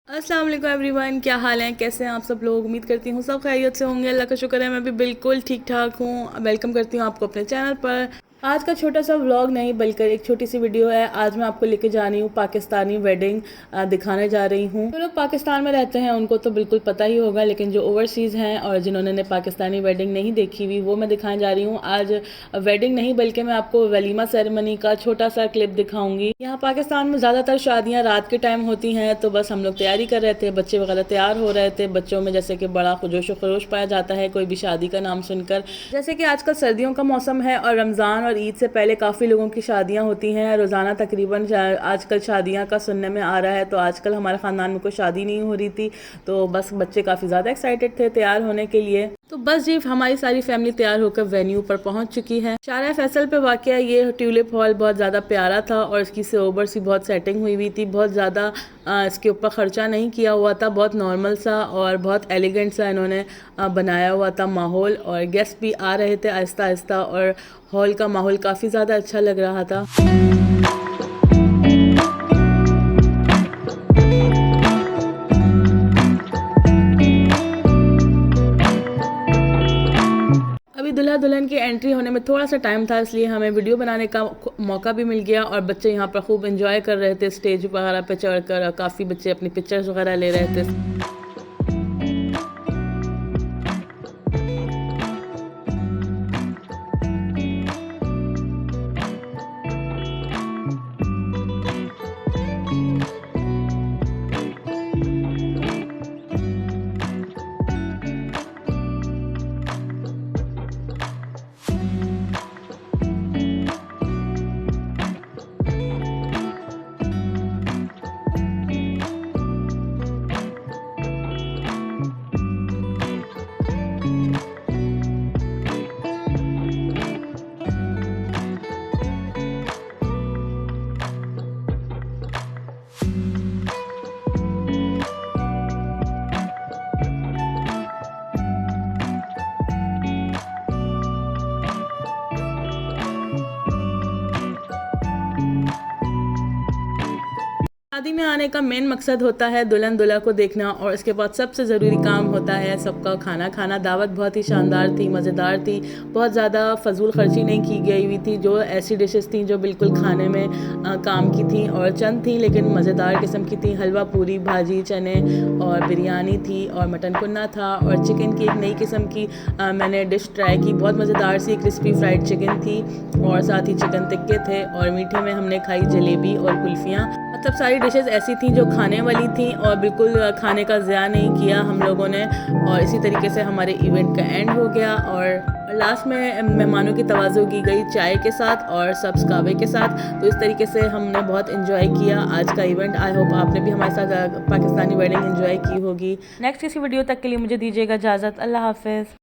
अस्सलाम वालेकुम एवरीवन, क्या हाल है, कैसे हैं आप सब लोग। उम्मीद करती हूँ सब खैरियत से होंगे। अल्लाह का शुक्र है मैं भी बिल्कुल ठीक ठाक हूँ। वेलकम करती हूँ आपको अपने चैनल पर। आज का छोटा सा व्लॉग नहीं बल्कि एक छोटी सी वीडियो है। आज मैं आपको लेके जा रही हूँ पाकिस्तानी वेडिंग दिखाने जा रही हूँ। जो लोग पाकिस्तान में रहते हैं उनको तो बिल्कुल पता ही होगा, लेकिन जो ओवरसीज़ हैं और जिन्होंने पाकिस्तानी वेडिंग नहीं देखी हुई वो मैं दिखाने जा रही हूँ। आज वेडिंग नहीं बल्कि मैं आपको वलीमा सेरेमनी का छोटा सा क्लिप दिखाऊंगी। यहाँ पाकिस्तान में ज़्यादातर शादियाँ रात के टाइम होती हैं, तो बस हम लोग तैयारी कर रहे थे, बच्चे वगैरह तैयार हो रहे थे। बच्चों में जैसे कि बड़ा जोश खरोश पाया जाता है कोई भी शादी का नाम सुनकर। जैसे कि आजकल सर्दियों का मौसम है और रमज़ान और ईद से पहले काफ़ी लोगों की शादियां होती हैं। रोज़ाना तकरीबन आजकल शादियां का सुनने में आ रहा है। तो आजकल हमारे ख़ानदान में कोई शादी नहीं हो रही थी, तो बस बच्चे काफ़ी ज़्यादा एक्साइटेड थे तैयार होने के लिए। तो बस जी हमारी सारी फैमिली तैयार होकर वेन्यू पर पहुंच चुकी है। शारा फैसल पे वाक़या ये ट्यूलिप हॉल बहुत ज़्यादा प्यारा था और इसकी सोबर सी बहुत सेटिंग हुई थी। बहुत ज़्यादा इसके ऊपर ख़र्चा नहीं किया हुआ था, बहुत नॉर्मल सा और बहुत एलिगेंट सा इन्होंने बनाया हुआ था माहौल। और गेस्ट भी आ रहे थे आहिस्ता आहिस्ता और हॉल का माहौल काफ़ी ज़्यादा अच्छा लग रहा था। अभी दुल्हा दुल्हन की एंट्री होने में थोड़ा सा टाइम था, इसलिए हमें वीडियो बनाने का मौका भी मिल गया। और बच्चे यहाँ पर खूब एंजॉय कर रहे थे स्टेज वगैरह पे चढ़कर। काफ़ी बच्चे अपनी पिक्चर्स वगैरह ले रहे थे। शादी में आने का मेन मकसद होता है दुल्हन दूल्हा को देखना, और इसके बाद सबसे ज़रूरी काम होता है सबका खाना खाना। दावत बहुत ही शानदार थी, मज़ेदार थी, बहुत ज़्यादा फजूल खर्ची नहीं की गई हुई थी। जो ऐसी डिशेस थी जो बिल्कुल खाने में काम की थी और चंद थी लेकिन मज़ेदार किस्म की थी। हलवा पूरी, भाजी, चने और बिरयानी थी और मटन कुन्ना था और चिकन की एक नई किस्म की मैंने डिश ट्राई की, बहुत मज़ेदार सी क्रिस्पी फ्राइड चिकन थी और साथ ही चिकन टिक्के थे। और मीठे में हमने खाई जलेबी और कुल्फ़ियाँ। मतलब सारी डिशेस ऐसी थी जो खाने वाली थी और बिल्कुल खाने का ज़िया नहीं किया हम लोगों ने। और इसी तरीके से हमारे इवेंट का एंड हो गया और लास्ट में मेहमानों की तवाज़ो की गई चाय के साथ और सब्ज़ कावे के साथ। तो इस तरीके से हमने बहुत इन्जॉय किया आज का इवेंट। आई होप आपने भी हमारे साथ पाकिस्तानी वेडिंग इन्जॉय की होगी। नेक्स्ट किसी वीडियो तक के लिए मुझे दीजिएगा इजाज़त। अल्लाह हाफ़िज़।